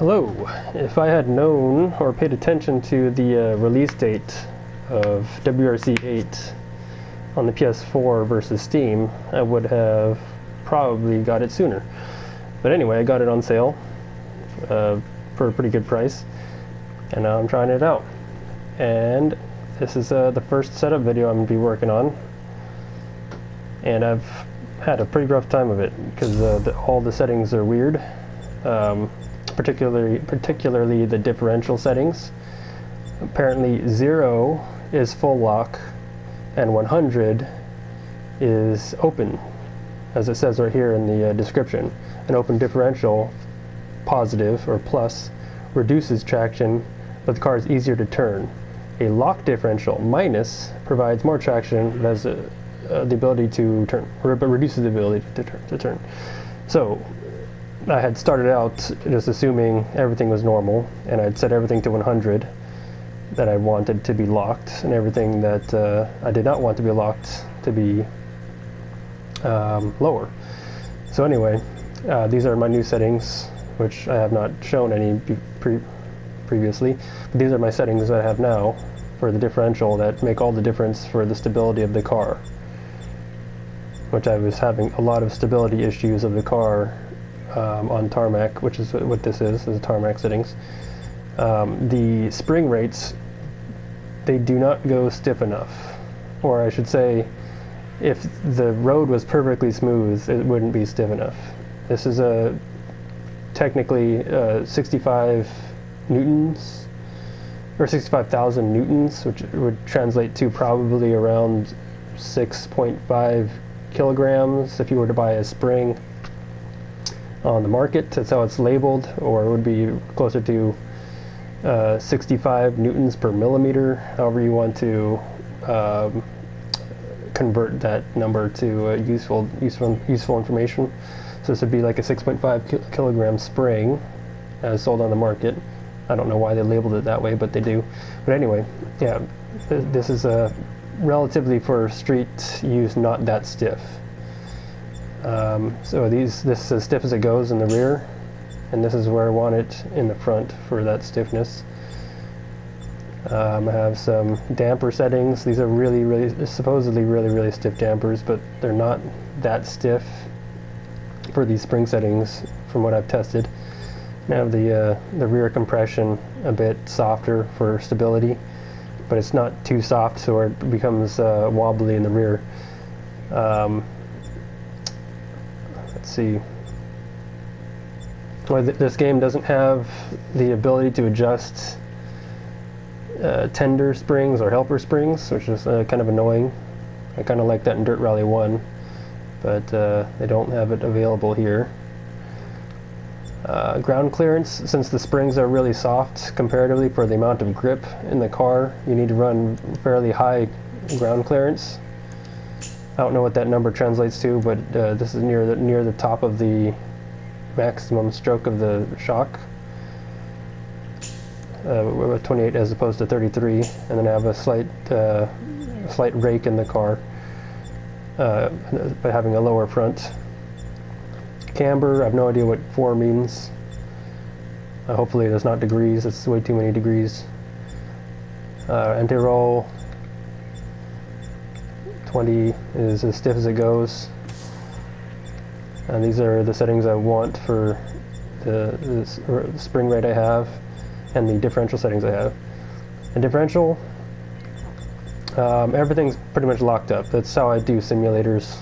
Hello. If I had known or paid attention to the release date of WRC 8 on the PS4 versus Steam, I would have probably got it sooner. But anyway, I got it on sale for a pretty good price, and now I'm trying it out. And this is the first setup video I'm going to be working on, and I've had a pretty rough time of it because all the settings are weird. Particularly the differential settings. Apparently 0 is full lock and 100 is open, as it says right here in the description. An open differential, positive or plus, reduces traction, but the car is easier to turn. A lock differential, minus, provides more traction but has the ability to turn, but reduces the ability to turn. So I had started out just assuming everything was normal, and I'd set everything to 100 that I wanted to be locked, and everything that I did not want to be locked to be lower. So anyway, these are my new settings, which I have not shown any previously, but these are my settings that I have now for the differential that make all the difference for the stability of the car, which I was having a lot of stability issues of the car on Tarmac, which is what this is the Tarmac settings. The spring rates, they do not go stiff enough, or I should say, if the road was perfectly smooth, it wouldn't be stiff enough. This is technically 65 newtons, or 65,000 newtons, which would translate to probably around 6.5 kilograms if you were to buy a spring on the market. That's how it's labeled, or it would be closer to 65 newtons per millimeter, however you want to convert that number to useful information. So this would be like a 6.5 kilogram spring as sold on the market. I don't know why they labeled it that way, but they do. But anyway, yeah, this is relatively for street use, not that stiff. So this is as stiff as it goes in the rear, and this is where I want it in the front for that stiffness. I have some damper settings. These are supposedly really stiff dampers, but they're not that stiff for these spring settings from what I've tested. I have the rear compression a bit softer for stability, but it's not too soft so it becomes wobbly in the rear. Let's see. Well, this game doesn't have the ability to adjust tender springs or helper springs, which is kind of annoying. I kind of like that in Dirt Rally 1, but they don't have it available here. Ground clearance, since the springs are really soft comparatively for the amount of grip in the car, you need to run fairly high ground clearance. I don't know what that number translates to, but this is near the top of the maximum stroke of the shock, with 28 as opposed to 33, and then I have a slight rake in the car by having a lower front. Camber, I have no idea what 4 means. Hopefully that's not degrees, it's way too many degrees. Anti-roll, 20 is as stiff as it goes. And these are the settings I want for the spring rate I have and the differential settings I have. The differential, everything's pretty much locked up. That's how I do simulators,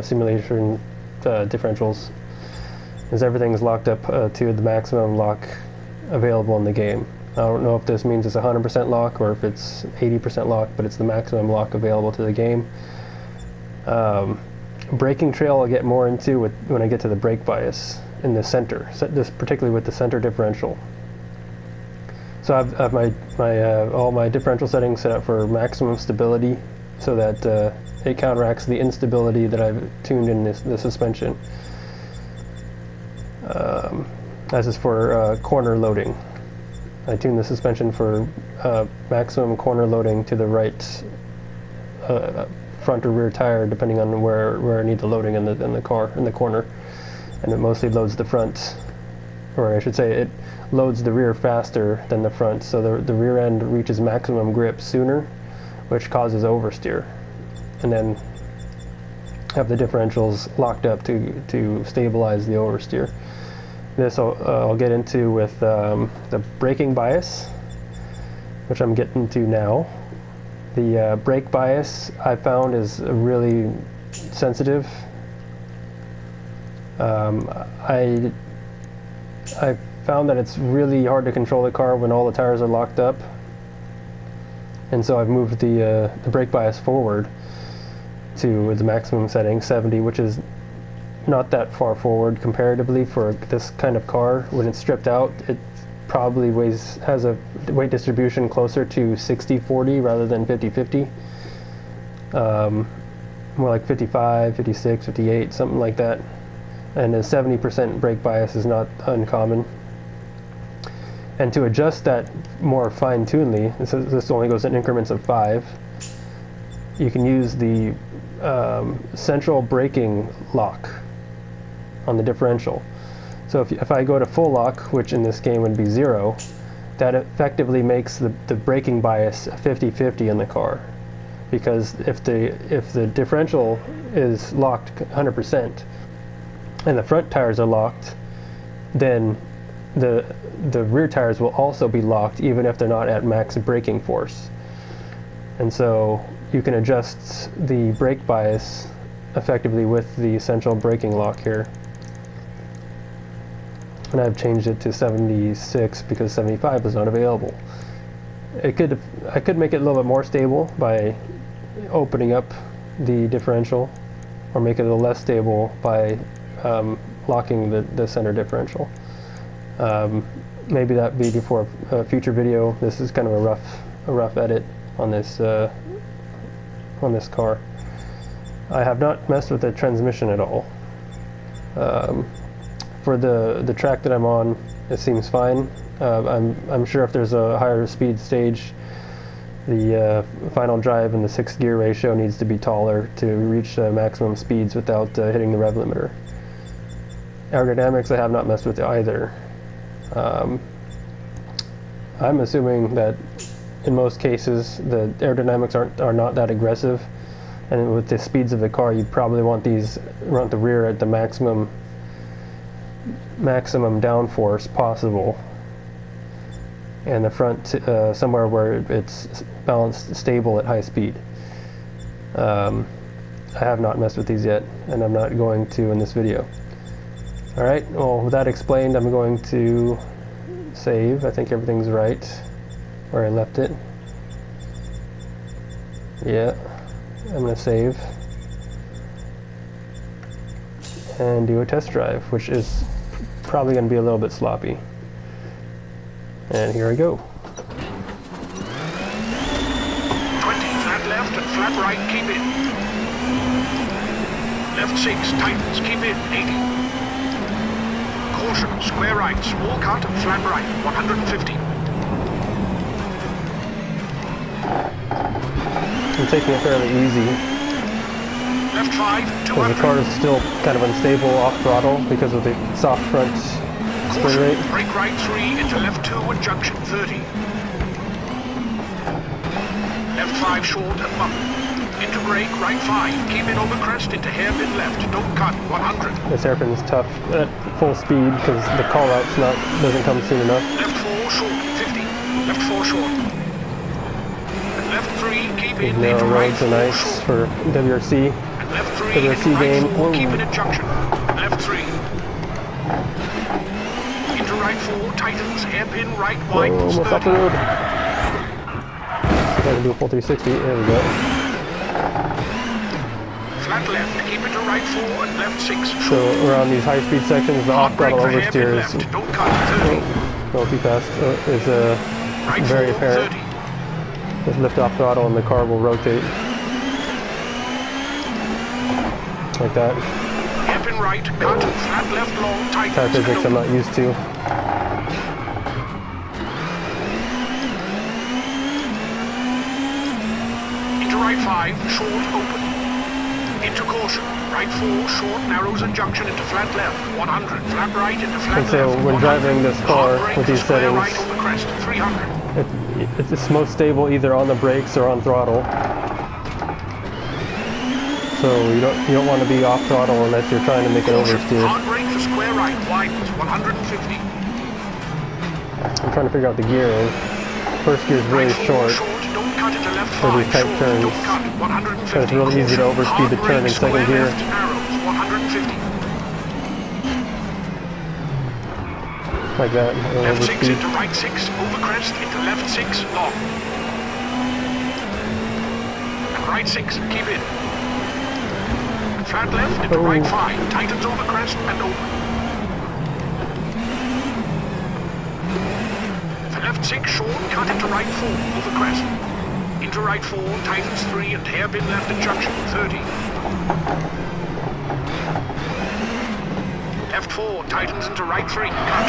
simulation differentials, is everything's locked up to the maximum lock available in the game. I don't know if this means it's 100% lock or if it's 80% lock, but it's the maximum lock available to the game. Braking trail I'll get more into when I get to the brake bias in the center, this particularly with the center differential. So I have all my differential settings set up for maximum stability, so that it counteracts the instability that I've tuned in the suspension. As is for corner loading. I tune the suspension for maximum corner loading to the right front or rear tire, depending on where I need the loading in the car, in the corner. And it mostly loads the front or I should say it loads the rear faster than the front, so the rear end reaches maximum grip sooner, which causes oversteer, and then have the differentials locked up to stabilize the oversteer. This I'll get into with the braking bias, which I'm getting to now. The brake bias I found is really sensitive. I found that it's really hard to control the car when all the tires are locked up, and so I've moved the brake bias forward to the maximum setting, 70, which is not that far forward comparatively for this kind of car. When it's stripped out, it probably has a weight distribution closer to 60-40 rather than 50-50. More like 55, 56, 58, something like that. And a 70% brake bias is not uncommon. And to adjust that more fine-tunedly, this only goes in increments of 5, you can use the central braking lock on the differential. So if I go to full lock, which in this game would be 0, that effectively makes the braking bias 50-50 in the car. Because if the differential is locked 100% and the front tires are locked, then the rear tires will also be locked even if they're not at max braking force. And so you can adjust the brake bias effectively with the central braking lock here. And I've changed it to 76 because 75 is not available. I could make it a little bit more stable by opening up the differential, or make it a little less stable by locking the center differential. Maybe that'd be before a future video. This is kind of a rough edit on this car. I have not messed with the transmission at all. For the track that I'm on, it seems fine. I'm sure if there's a higher speed stage, the final drive and the 6th gear ratio needs to be taller to reach maximum speeds without hitting the rev limiter. Aerodynamics I have not messed with either. I'm assuming that in most cases the aerodynamics are not that aggressive, and with the speeds of the car you probably want the rear at the maximum downforce possible, and the front somewhere where it's balanced stable at high speed. I have not messed with these yet, and I'm not going to in this video. Alright, well, with that explained, I'm going to save. I think everything's right where I left it. Yeah, I'm going to save and do a test drive, which is probably going to be a little bit sloppy. And here I go. 20, flat left and flat right, keep in. Left 6, tightens, keep in, 80. Caution, square right, small cut and flat right, 150. I'm taking it fairly easy. Left 5, 200. The car is still kind of unstable off throttle because of the soft front spring rate. Brake right 3 into left 2 and junction 30. Left 5 short and bump. Into brake right 5. Keep in over crest into hairpin left. Don't cut. 100. This hairpin's tough at full speed because the call out's doesn't come soon enough. Left 4 short. 50. Left 4 short. And left 3. Keep in. Narrow Into right roads are 4 nice short. for WRC. And left 3 WRC into right game. 4. Keep in at junction. Left 3. Into right 4. Tightens. Hairpin right wide. Almost off the road. Gotta do a full 360. There we go. Flat left, keep it to right 4 and left 6. So around these high-speed sections, the off-throttle oversteer is Don't cut, 30. go too fast. Is Right very 4, apparent. 30. Just lift off throttle and the car will rotate like that. Hairpin right, cut, flat left long, tight. Tire physics I'm not used to. Into right 5, short, open. Into caution. Right 4, short, narrows and junction into flat left. 100. Flap right into flat And so left. when 100. driving this car Hard brake with to these square settings, right over crest. 300. it's most stable either on the brakes or on throttle. So you don't want to be off throttle unless you're trying to make it Caution. oversteer. Hard brake to square right. Widens. 150. I'm trying to figure out the gearing. First gear is really Right 4, short. Don't cut into left For 5. these tight Short. turns. Don't cut. 150. So it's really easy to overspeed the turn in second Square gear. left, narrows. 150. Like that. Left 6 Overspeed. into right 6. Over crest into left 6. Long. And right 6. Keep in. Flat left into right 5. Tightens over crest and over. For left 6 short, cut into right 4. Over crest. Into right 4. Tightens 3 and hairpin left at junction. 30. Left 4. Tightens into right 3. Cut.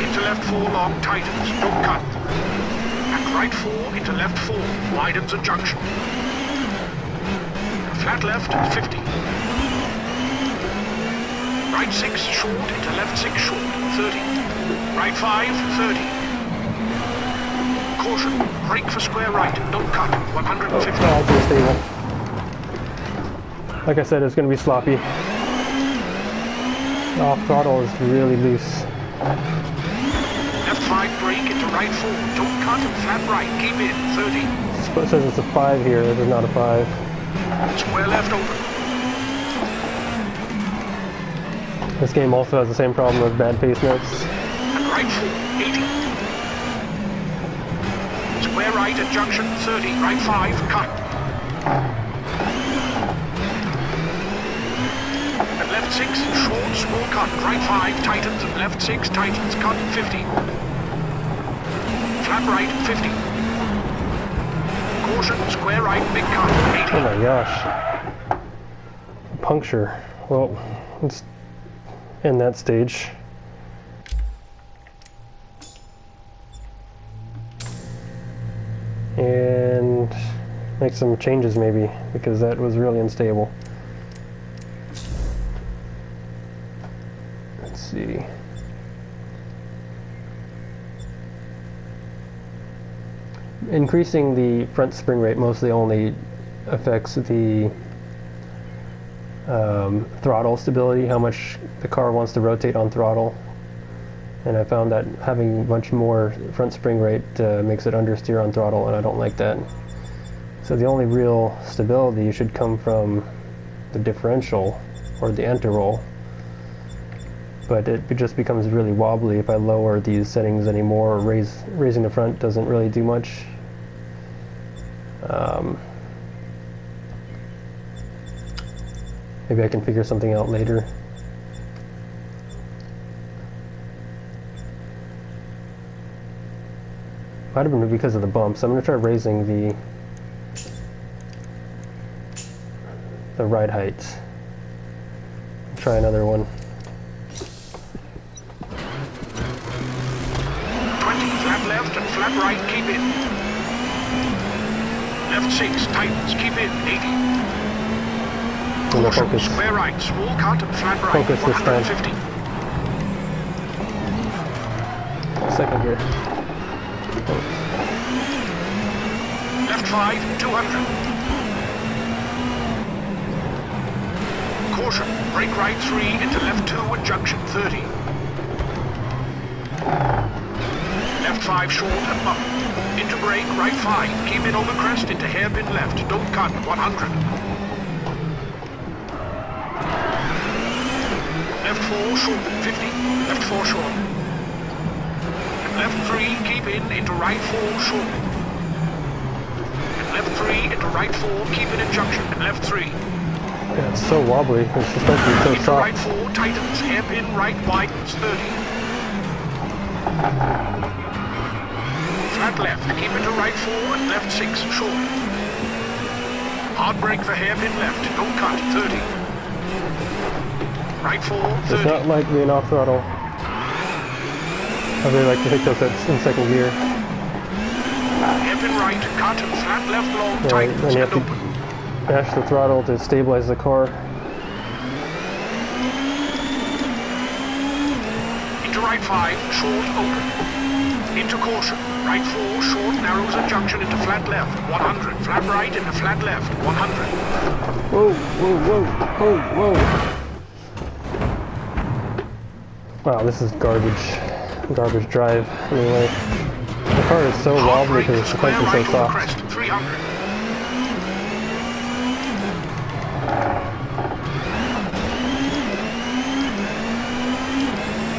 Into left 4 long. Tightens. Don't cut. Right 4 into left 4, widens a junction. Flat left, 50. Right 6 short into left 6 short, 30. Right 5, 30. Caution, brake for square right, don't cut, 150. Oh, it's stable. Like I said, it's going to be sloppy. Off throttle is really loose. Left 5 brake into right 4. Don't cut and flat right. Keep in. 30. It says it's a 5 here. This is not a 5. Square left open. This game also has the same problem with bad pace notes. And right 4. 80. Square right at junction. 30. Right 5. Cut. And left 6. Short. Small cut. Right 5. Tightens and left 6. Tightens. Cut. 50. Flat right, 50. Caution, square right, big cut, 80. Oh my gosh. Puncture. Well, let's end that stage. And make some changes maybe, because that was really unstable. Let's see. Increasing the front spring rate mostly only affects the throttle stability, how much the car wants to rotate on throttle. And I found that having much more front spring rate makes it understeer on throttle, and I don't like that. So the only real stability should come from the differential or the anti-roll. But it just becomes really wobbly if I lower these settings anymore, or raising the front doesn't really do much. Maybe I can figure something out later. Might have been because of the bumps. I'm going to try raising the ride height. Try another one. 20, flat left and flat right, keep in. Left 6, tightens, keep in, 80. Caution, Focus. square right, small cut and flat right, Focus this time. 150. Second gear. Left 5, 200. Caution, brake right 3 into left 2 at junction 30. Left 5 short and bump. Into brake, right 5. Keep in over crest into hairpin left. Don't cut, 100. Left 4 short, 50. Left 4 short. And left 3, keep in into right 4 short. And left 3 into right 4, keep in at junction. And left 3. Yeah, it's so wobbly. It's supposed to be so Into soft. right 4, tightens, hairpin right widens, 30. Flat left, keep into right 4 and left 6 short. Hard brake for hairpin left, don't cut, 30. Right 4, 30. It's not like being off throttle. I really like to hit those in second gear. Hairpin right, cut, flat left long, Right, tightens then you and have open. to mash the throttle to stabilize the car. Into right 5, short, open. Into caution. Right 4, short, narrows at junction into flat left, 100. Flat right into flat left, 100. Whoa, whoa, whoa, whoa, whoa. Wow, this is garbage drive. Anyway, the car is so Hard wobbly brake, because the square suspension's right so over soft. crest, 300.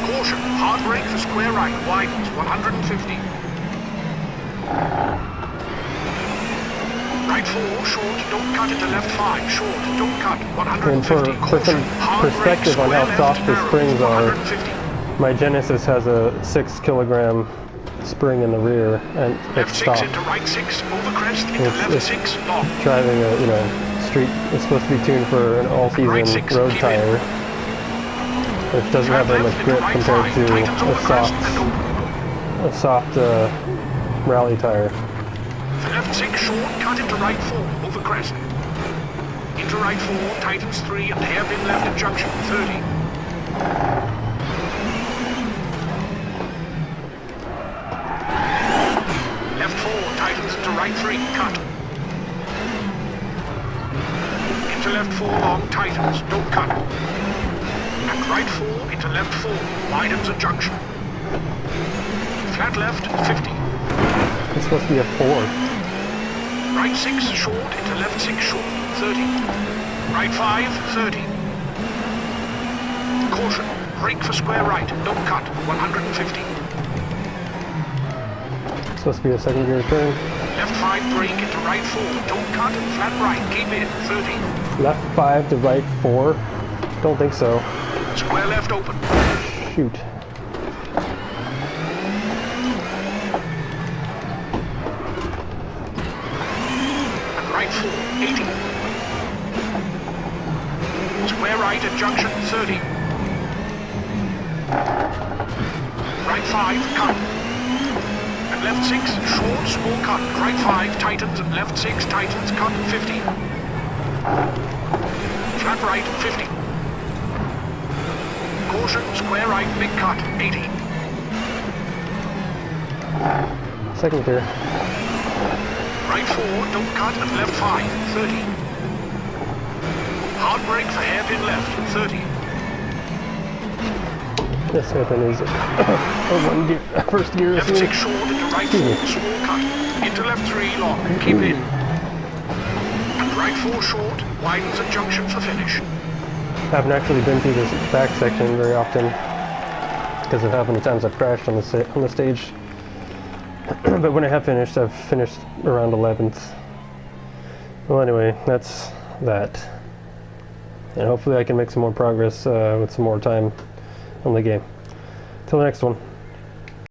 Caution, hard brake for square right, widens, 150. Right 4, short, don't cut into left 5, short, don't cut, 150. And for Caution, some hard brake, perspective on square how left, soft the narrows, springs are, 150. my Genesis has a 6 kilogram spring in the rear, and Left it's 6 stock. into right 6, over crest, into It's- left it's 6, long. Driving a street, it's supposed to be tuned for an all-season Right 6, road keep tire, which doesn't have very much left grip into right compared 5, to tightens over crest and open. a soft rally tire. The left 6 short, cut into right 4, over crest. Into right 4, tightens 3 and hairpin left at junction, 30. Left 4, tightens into right 3, cut. Into left 4 long, tightens, don't cut. And right 4 into left 4, widens at junction. Flat left, 50. It's supposed to be a 4. Right 6 short into left 6 short, 30. Right 5, 30. Caution, brake for square right, don't cut, 150. It's supposed to be a second gear turn. Left 5 brake into right 4, don't cut, flat right, keep in, 30. Left 5 to right 4? Don't think so. Square left open. Shoot. And right 4, 80. Square right at junction, 30. Right 5, cut. And left 6, short, small cut. Right 5, tightens, and left 6, tightens, cut, 50. Flat right, 50. Caution, square right, big cut, 80. Second gear. Right 4, don't cut, and left 5, 30. Hard brake for hairpin left, 30. This hairpin is one gear, first gear. Left 6 short into right 4, small cut. Into left 3, long, keep in. And right 4 short, widens at junction for finish. I haven't actually been through this back section very often because of how many times I've crashed on the stage. But when I have finished, I've finished around 11th. Well, anyway, that's that. And hopefully I can make some more progress with some more time on the game. Till the next one.